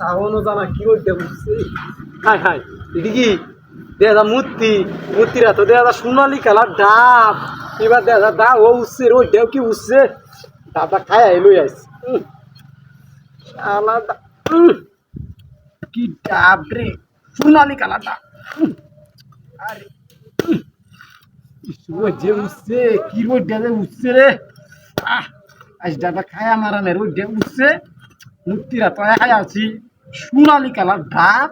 চাওয়ানো জানা কি করতে বুঝছি। হায় হায় এটি কি দেখা মূর্তি মূর্তিরা তো দেখা সোনালি কালার ডাব এবার দেখা দা ও উঠছে ওইটাও কি উঠছে ডাবটা খায় লই আইস আলাদা কি ডাব রে সোনালি কালার ডাব আরে ওই যে উঠছে কি ওইটা যে উঠছে রে আজ ডাবটা খায় আমার আনের ওইটা উঠছে মূর্তিরা তো খায় আছি সোনালি কালার ডাব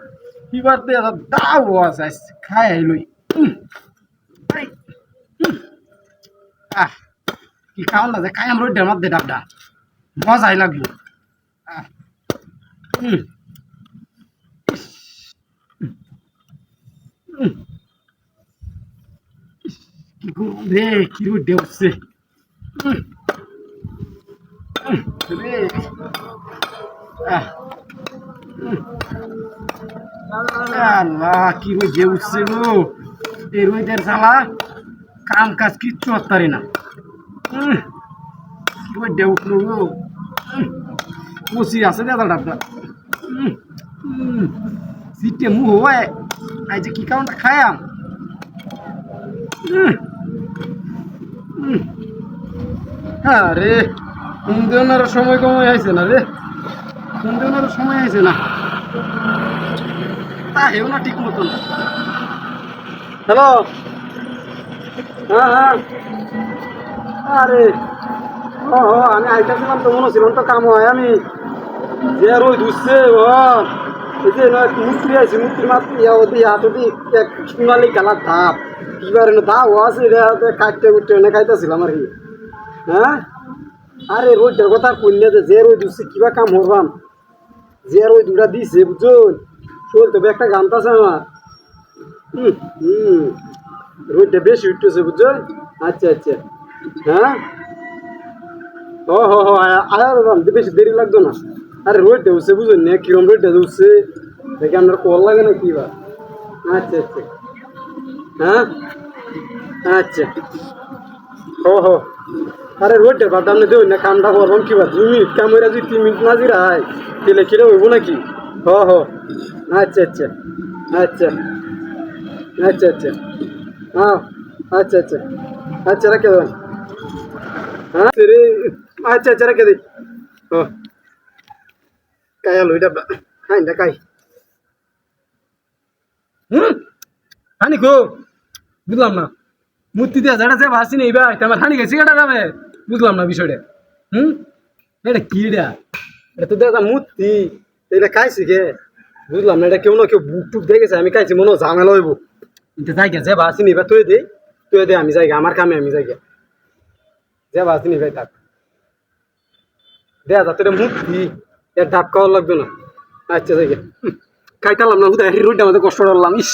এবার দেখা দাও আছে খায় লই আহ কি খাওয়ান না যে খাই আমরা ওইটার মধ্যে ডাবটা মজাই লাগলো কি করবো রে কি রোডে উঠছে রে আল্লাহ কি রোদে উঠছে গো এই রোদের জ্বালা কাম কাজ কিচ্ছু হতারি না কি রোদে উঠলো গো কচি আছে দাদা ডাবটা সিটে মুহ হয় আই যে কি কারণটা খায়াম আরে সুন্দর সময় কমে আইছে না রে সুন্দর সময় আইছে না তা হেও না ঠিক মতন হ্যালো হ্যাঁ হ্যাঁ আরে ও আমি আইতেছিলাম তো মনে ছিলাম তো কাম হয় আমি যে রোদ দুসছে ও এই যে মূর্তি আছে মূর্তির মাত্র ওদি হাতদি এক সোনালি কালার ধাপ কিবার দাও আছে কাটতে উঠতে এনে খাইতেছিলাম আর কি হ্যাঁ আরে রোদের কথা কইলে যে রোদ দুসছে কিবা কাম হরবাম যে রোদ দুটা দিছে বুঝুন শোল তবে একটা গামতা আছে আমার রোদটা বেশি উঠতেছে বুঝছেন আচ্ছা আচ্ছা হ্যাঁ ও হো হো আয়া বেশি দেরি লাগতো না আরে রোদটা উঠছে বুঝুন না কিরম রোদটা উঠছে দেখে আপনার কল লাগে না কি বা আচ্ছা আচ্ছা হ্যাঁ আচ্ছা হো হো আরে রোদটা বাদ আপনি দেবেন না কামটা করবাম কি বা 2 মিনিট কাম হয়ে যদি 3 মিনিট না জিরায় তেলে খেলে হইব নাকি হ হ আচ্ছা আচ্ছা আচ্ছা আচ্ছা আচ্ছা হ্যাঁ আচ্ছা আচ্ছা আচ্ছা রাখে দেবেন হ্যাঁ রে আচ্ছা আচ্ছা রেখে দিই ও কায়াল ওইটা হ্যাঁ দেখাই হানি গো বুঝলাম না মূর্তি দিয়ে যেটা যে ভাসি নেই ভাই আমার হানি গেছি কেটা যাবে বুঝলাম না বিষয়টা এটা কি এটা তো দেখা মূর্তি এটা খাইছি কে বুঝলাম না এটা কেউ না কেউ বুক টুক দেখেছে আমি খাইছি মনে ঝামেলা হইব কিন্তু যাই যে ভাসি নিবা তুই দে আমি যাই আমার কামে আমি যাই যে ভাসি নিবাই থাক দেয়া যাতে মূর্তি এর ডাব খাওয়া লাগবে না আচ্ছা যাই খাইতালাম না হুদা রোডটা আমাদের কষ্ট করলাম ইস